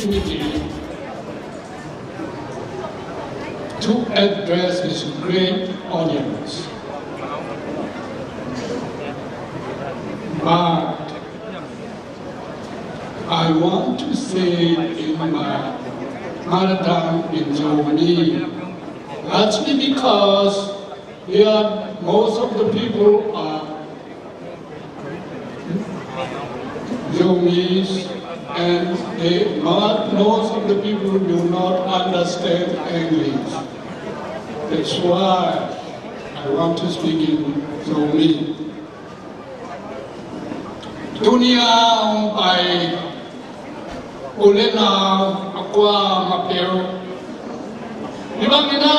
opportunity to address this great audience. But I want to say in my mother tongue in Zomi, largely because here most of the people are Zomis, and most of the people do not understand English. That's why I want to speak in Zomi. Dunia umpai ulena aqua mapeo. Libangina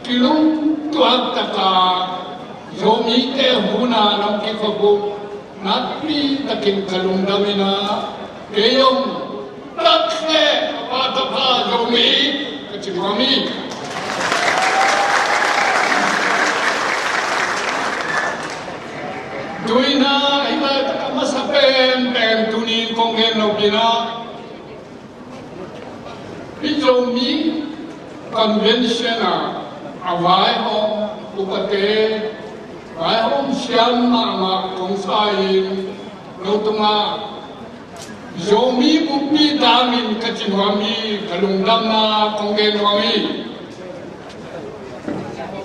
kilung tuag taka Zomi te huna ng kikabu. Napi takin kalung damina kayong takhe apatapa Zomi kachimami. Duina iba takamasapem pem tunin kongen no pina. Zomi convention awai ho upate Ai hôm Sian mà cũng sai lâu tuma Zomi bupi damin kacimami kalungdamna kongenwami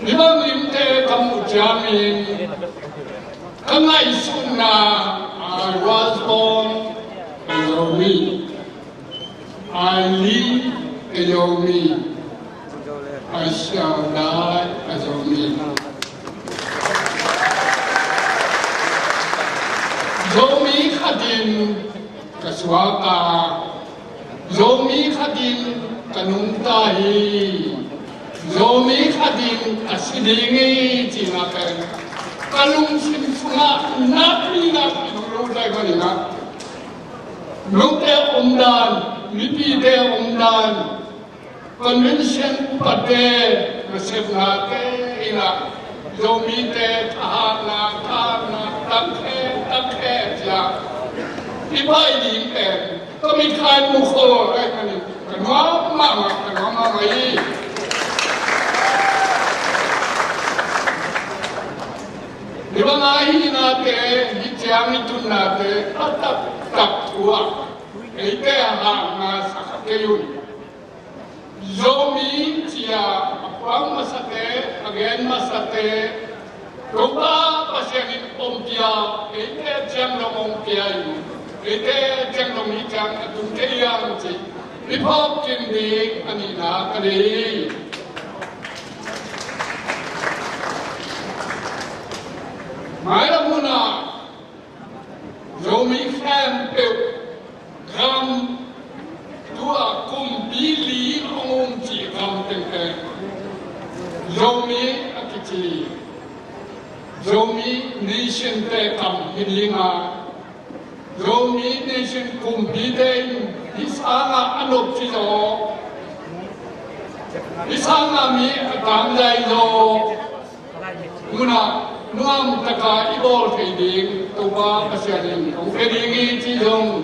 Libang limte kamu jamin kangai sunna I was born in Zomi I live in Zomi I shall die as Zomi Zomi khadin kaswaka Zomi khadin kanungtahi Zomi khadin asidingi cinapen kalung simfunga napi luludai kanina lute umdan lipi de umdan convention pate nasibnate ina Zomi te thana takhe ya ibai di pen kami khai mukho ai kani kanwa mama mai ibang ai na te hichang itun na te tak tua ite ha na sakayun Zomi cia apang masate again masate Rupa pasyanin ompia, ite jam lo ompia ini, ite jam lo mijang atung keyang ci, lipop cindi anina kali. Maya muna, Zomi campeu, gram dua kumbili ci gram tengkeng, Zomi akici. Zomi nation te kam hilinga Zomi nation kumbiden isanga anop chido isanga mi atamdai lo muna nuam taka ibol feeding tuba pasyarin feedingi chidong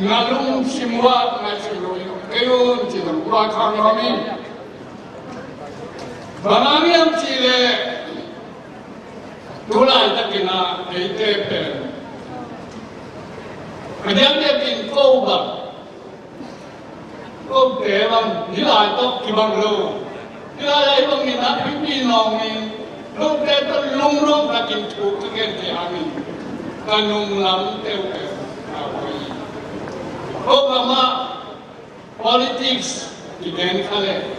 ngalung simwa ngasilo kayon chidong ba kangami banami am chile Tulai takina eitepen. Kadang dia bin kau bang, kau tewang nilai tok kibang lo, nilai bang ni nak pipi nongin, lo teter lungrong takin tu kegen tiami, kanung lam tewe. Kau kama politics iden kale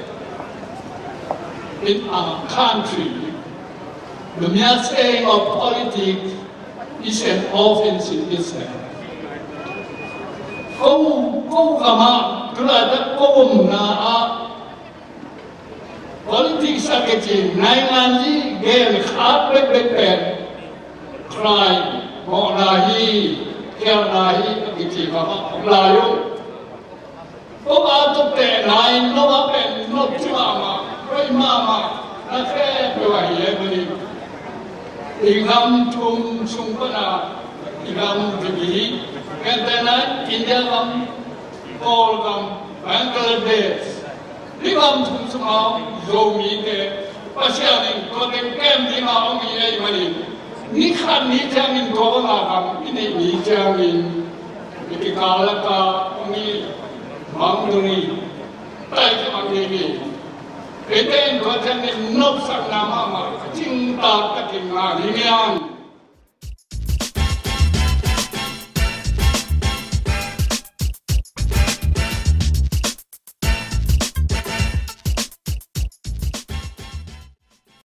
in our country. The mere saying of politics is an offense in itself. Kau kama kelada kau politics sakit nainganji gel khap bepen crime mau nahi kau nahi gitu kama layu kau atuk te nain no apen no cuma kau mama nakhe bewahi beri Ingam tum sumpana, ingam begini, katanya India kam Polgam, Bangladesh. Ligam Tumsuma, Zomi, Pasianing, Kotem Kem, Lima, Omi, Aymanin. Nikan Nijamin Dolagam, in a Nijamin, Ikikalaka, Omi, Mangduni, Taikamangi. Eden Kotem, Nopsak Nama, Jinta, Takin, Limian.